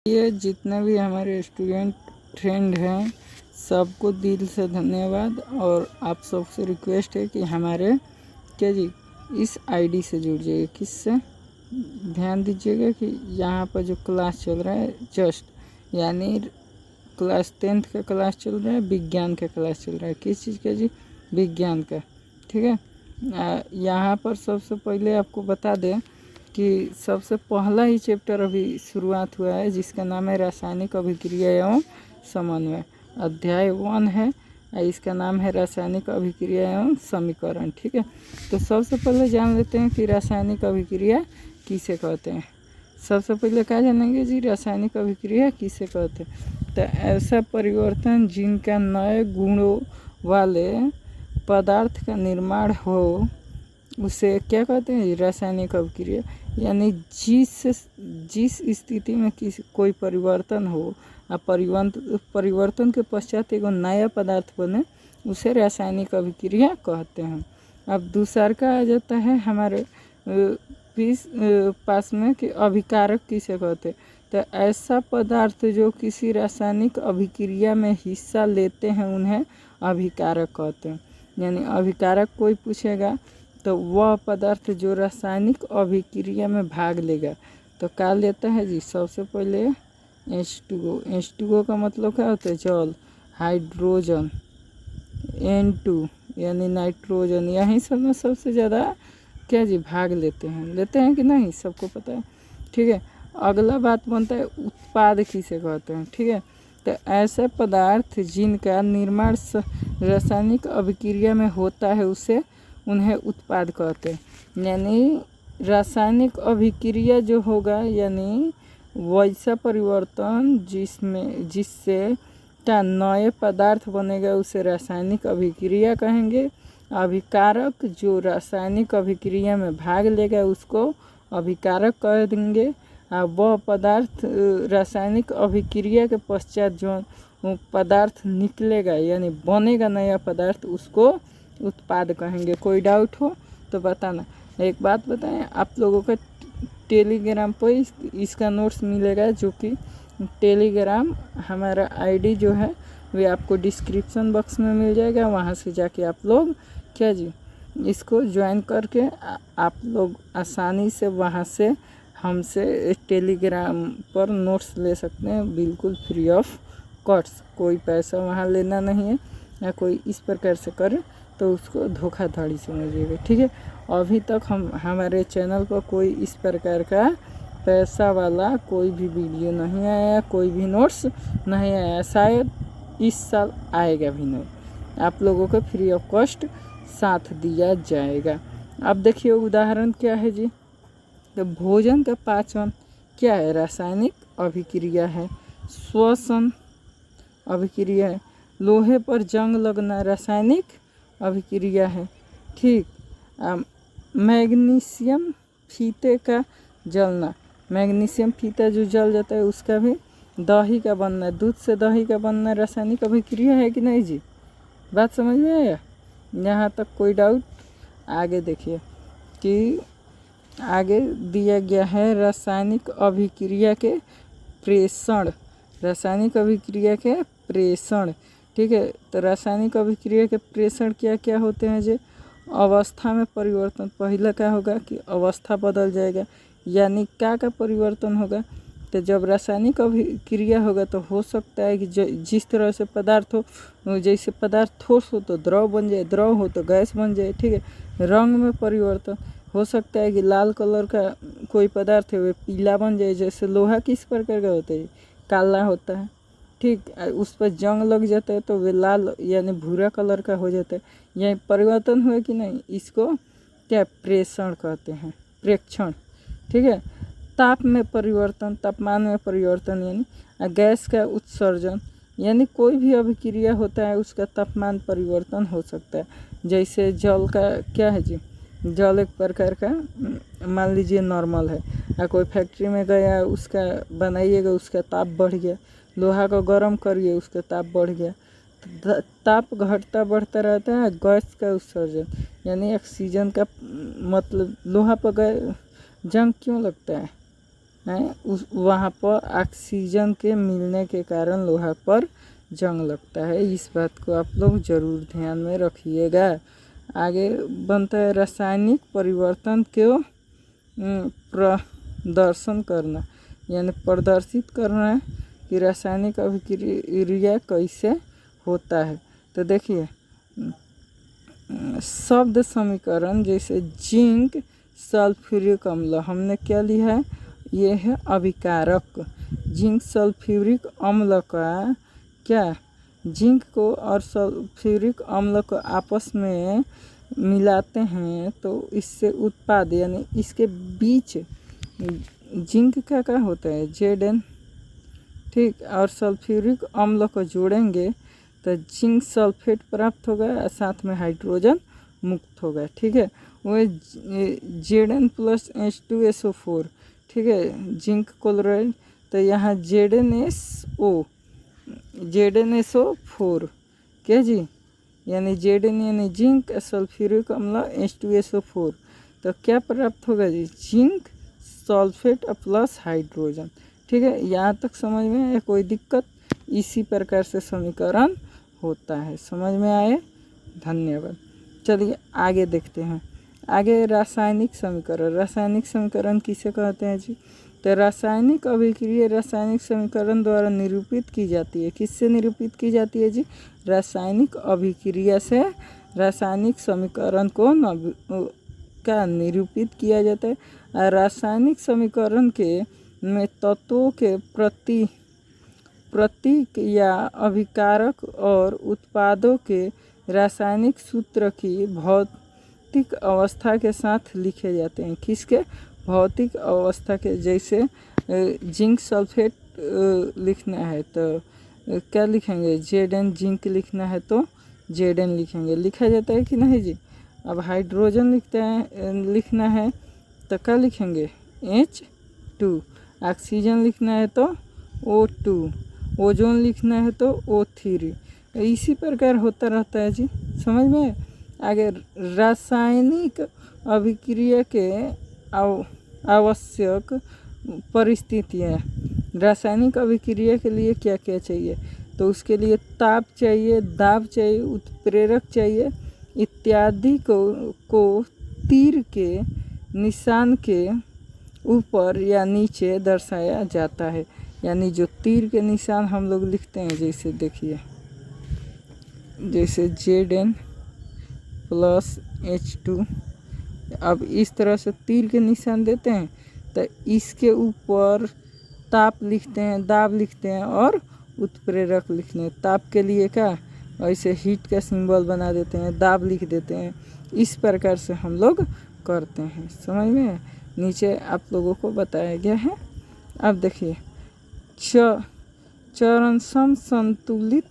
ये जितने भी हमारे स्टूडेंट फ्रेंड हैं सबको दिल से धन्यवाद। और आप सबसे रिक्वेस्ट है कि हमारे क्या जी इस आईडी से जुड़ जाइए। किससे? ध्यान दीजिएगा कि यहाँ पर जो क्लास चल रहा है जस्ट यानी क्लास 10th का क्लास चल रहा है, विज्ञान का क्लास चल रहा है। किस चीज़ का जी? विज्ञान का। ठीक है। यहाँ पर सबसे पहले आपको बता दें कि सबसे पहला ही चैप्टर अभी शुरुआत हुआ है जिसका नाम है रासायनिक अभिक्रिया एवं समन्वय। अध्याय 1 है और इसका नाम है रासायनिक अभिक्रिया एवं समीकरण। ठीक है। तो सबसे पहले जान लेते हैं कि रासायनिक अभिक्रिया किसे कहते हैं। सबसे पहले क्या जानेंगे जी? रासायनिक अभिक्रिया किसे कहते हैं? तो ऐसा परिवर्तन जिनका नए गुणों वाले पदार्थ का निर्माण हो उसे क्या कहते हैं? रासायनिक अभिक्रिया। यानी जिस स्थिति में कोई परिवर्तन हो और परिवर्तन के पश्चात एक नया पदार्थ बने उसे रासायनिक अभिक्रिया कहते हैं। अब दूसरा का आ जाता है हमारे पास में कि अभिकारक किसे कहते हैं। तो ऐसा पदार्थ जो किसी रासायनिक अभिक्रिया में हिस्सा लेते हैं उन्हें अभिकारक कहते हैं। यानी अभिकारक कोई पूछेगा तो वह पदार्थ जो रासायनिक अभिक्रिया में भाग लेगा तो क्या लेता है जी? सबसे पहले H2O। H2O का मतलब क्या होता है? जल। हाइड्रोजन N2 यानी नाइट्रोजन। यहीं सब में सबसे ज़्यादा क्या जी भाग लेते हैं कि नहीं? सबको पता है। ठीक है। अगला बात बनता है उत्पाद किसे कहते हैं। ठीक है। तो ऐसे पदार्थ जिनका निर्माण रासायनिक अभिक्रिया में होता है उन्हें उत्पाद कहते हैं। यानी रासायनिक अभिक्रिया जो होगा यानी वैसा परिवर्तन जिससे क्या नए पदार्थ बनेगा उसे रासायनिक अभिक्रिया कहेंगे। अभिकारक जो रासायनिक अभिक्रिया में भाग लेगा उसको अभिकारक कह देंगे। और वह पदार्थ रासायनिक अभिक्रिया के पश्चात जो पदार्थ निकलेगा यानी बनेगा नया पदार्थ उसको उत्पाद कहेंगे। कोई डाउट हो तो बताना। एक बात बताएं, आप लोगों का टेलीग्राम पर इसका नोट्स मिलेगा जो कि टेलीग्राम हमारा आईडी जो है वे आपको डिस्क्रिप्शन बॉक्स में मिल जाएगा। वहाँ से जाके आप लोग क्या जी इसको ज्वाइन करके आप लोग आसानी से वहाँ से हमसे टेलीग्राम पर नोट्स ले सकते हैं बिल्कुल फ्री ऑफ कॉस्ट। कोई पैसा वहाँ लेना नहीं है या कोई इस प्रकार से करे तो उसको धोखाधड़ी समझिएगा। ठीक है। अभी तक हमारे चैनल पर कोई इस प्रकार का पैसा वाला कोई भी वीडियो नहीं आया, कोई भी नोट्स नहीं आया, शायद इस साल आएगा भी नहीं। आप लोगों को फ्री ऑफ कॉस्ट साथ दिया जाएगा। अब देखिए उदाहरण क्या है जी? तो भोजन का पाचन क्या है? रासायनिक अभिक्रिया है। श्वसन अभिक्रिया है। लोहे पर जंग लगना रासायनिक अभिक्रिया है। ठीक। मैग्नीशियम फीते का जलना, मैग्नीशियम फीता जो जल जाता है उसका भी दही का बनना, दूध से दही का बनना रासायनिक अभिक्रिया है कि नहीं जी? बात समझ में आया? यहाँ तक कोई डाउट? आगे देखिए कि आगे दिया गया है रासायनिक अभिक्रिया के प्रेषण। रासायनिक अभिक्रिया के प्रेषण। ठीक है। तो रासायनिक अभिक्रिया के प्रेषण क्या क्या होते हैं जी? अवस्था में परिवर्तन। पहला क्या होगा कि अवस्था बदल जाएगा। यानी क्या परिवर्तन होगा? तो जब रासायनिक अभिक्रिया होगा तो हो सकता है कि जिस तरह से पदार्थ हो, जैसे पदार्थ ठोस हो तो द्रव बन जाए, द्रव हो तो गैस बन जाए। ठीक है। रंग में परिवर्तन हो सकता है कि लाल कलर का कोई पदार्थ है वे पीला बन जाए। जैसे लोहा किस प्रकार का होता है? काला होता है। ठीक। उस पर जंग लग जाता है तो वे लाल यानी भूरा कलर का हो जाता है। यह परिवर्तन हुआ कि नहीं? इसको क्या प्रेषण कहते हैं, प्रेक्षण। ठीक है। ताप में परिवर्तन, तापमान में परिवर्तन यानी गैस का उत्सर्जन। यानी कोई भी अभिक्रिया होता है उसका तापमान परिवर्तन हो सकता है। जैसे जल का क्या है जी? जल एक प्रकार का मान लीजिए नॉर्मल है और कोई फैक्ट्री में गया उसका बनाइएगा उसका ताप बढ़ गया। लोहा को गर्म करिए उसका ताप बढ़ गया। ताप घटता बढ़ता रहता है। गैस का उत्सर्जन यानी ऑक्सीजन का मतलब लोहा पर जंग क्यों लगता है? हैं उस वहाँ पर ऑक्सीजन के मिलने के कारण लोहा पर जंग लगता है। इस बात को आप लोग ज़रूर ध्यान में रखिएगा। आगे बनता है रासायनिक परिवर्तन को प्रदर्शन करना, यानी प्रदर्शित करना कि रासायनिक अभिक्रिया कैसे होता है। तो देखिए शब्द समीकरण जैसे जिंक सल्फ्यूरिक अम्ल हमने क्या लिया है, ये है अभिकारक। जिंक सल्फ्यूरिक अम्ल का क्या, जिंक को और सल्फ्यूरिक अम्ल को आपस में मिलाते हैं तो इससे उत्पाद यानी इसके बीच जिंक का क्या होता है Zn, ठीक, और सल्फ्यूरिक अम्ल को जोड़ेंगे तो जिंक सल्फेट प्राप्त होगा और साथ में हाइड्रोजन मुक्त होगा। ठीक है, वो Zn प्लस H2SO4, ठीक है, जिंक क्लोराइड। तो यहाँ ZnSO4 क्या जी, यानी Zn यानी जिंक सल्फ्यूरिक अम्ल H2SO4, तो क्या प्राप्त होगा जी, जिंक सल्फेट प्लस हाइड्रोजन। ठीक है, यहाँ तक समझ में आया, कोई दिक्कत? इसी प्रकार से समीकरण होता है, समझ में आए? धन्यवाद। चलिए आगे देखते हैं। आगे रासायनिक समीकरण। रासायनिक समीकरण किसे कहते हैं जी, तो रासायनिक अभिक्रिया रासायनिक समीकरण द्वारा निरूपित की जाती है। किससे निरूपित की जाती है जी, रासायनिक अभिक्रिया से रासायनिक समीकरण को का निरूपित किया जाता है। रासायनिक समीकरण के में तत्वों के प्रतीक या अभिकारक और उत्पादों के रासायनिक सूत्र की भौतिक अवस्था के साथ लिखे जाते हैं। किसके, भौतिक अवस्था के। जैसे जिंक सल्फेट लिखना है तो क्या लिखेंगे, Zn। जिंक लिखना है तो Zn लिखेंगे, लिखा जाता है कि नहीं जी। अब हाइड्रोजन लिखना है तो क्या लिखेंगे, H2। ऑक्सीजन लिखना है तो O2। ओजोन लिखना है तो O3। इसी प्रकार होता रहता है जी, समझ में। आगे रासायनिक अभिक्रिया के आवश्यक परिस्थितियाँ। रासायनिक अभिक्रिया के लिए क्या क्या चाहिए, तो उसके लिए ताप चाहिए, दाब चाहिए, उत्प्रेरक चाहिए इत्यादि को तीर के निशान के ऊपर या नीचे दर्शाया जाता है। यानी जो तीर के निशान हम लोग लिखते हैं, जैसे देखिए, जैसे Zn प्लस H2, अब इस तरह से तीर के निशान देते हैं तो इसके ऊपर ताप लिखते हैं, दाब लिखते हैं और उत्प्रेरक लिखते हैं। ताप के लिए क्या, ऐसे हीट का सिंबल बना देते हैं, दाब लिख देते हैं। इस प्रकार से हम लोग करते हैं, समझ में। नीचे आप लोगों को बताया गया है। अब देखिए चरणसम संतुलित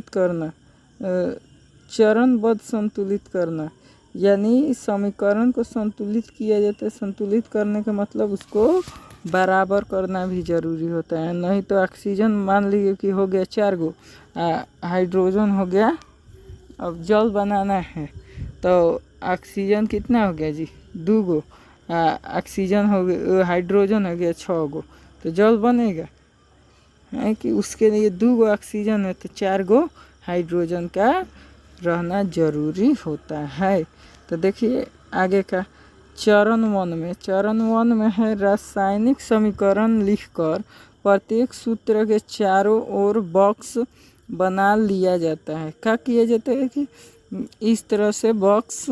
करना, चरणबद्ध संतुलित करना, यानी समीकरण को संतुलित किया जाता है। संतुलित करने का मतलब उसको बराबर करना भी ज़रूरी होता है। नहीं तो ऑक्सीजन मान लीजिए कि हो गया 4 गो, हाइड्रोजन हो गया, अब जल बनाना है तो ऑक्सीजन कितना हो गया जी, 2 गो, ऑक्सीजन हो गया, हाइड्रोजन हो गया 6 गो, तो जल बनेगा है कि। उसके लिए 2 गो ऑक्सीजन है तो 4 गो हाइड्रोजन का रहना जरूरी होता है। तो देखिए आगे का चरण 1 में है रासायनिक समीकरण लिखकर प्रत्येक सूत्र के चारों ओर बॉक्स बना लिया जाता है। क्या किया जाता है कि इस तरह से बॉक्स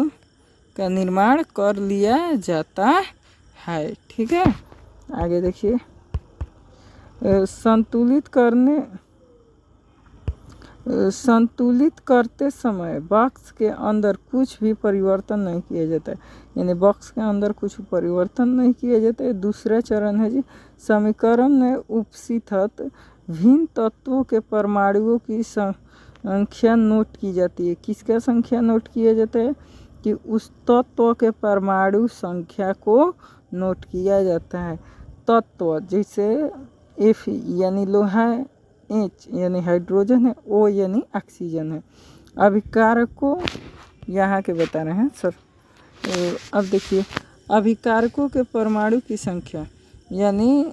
का निर्माण कर लिया जाता है। ठीक है, आगे देखिए संतुलित करते समय बॉक्स के अंदर कुछ भी परिवर्तन नहीं किया जाता है। यानी बॉक्स के अंदर कुछ परिवर्तन नहीं किया जाता है। दूसरा चरण है जी, समीकरण में उपस्थित भिन्न तत्वों के परमाणुओं की संख्या नोट की जाती है। किसका संख्या नोट किया जाता है, कि उस तत्व के परमाणु संख्या को नोट किया जाता है। तत्व जैसे F यानी लोहा है, H यानी हाइड्रोजन है, O यानी ऑक्सीजन है। अभिकारक को यहाँ के बता रहे हैं सर। अब देखिए अभिकारकों के परमाणु की संख्या, यानी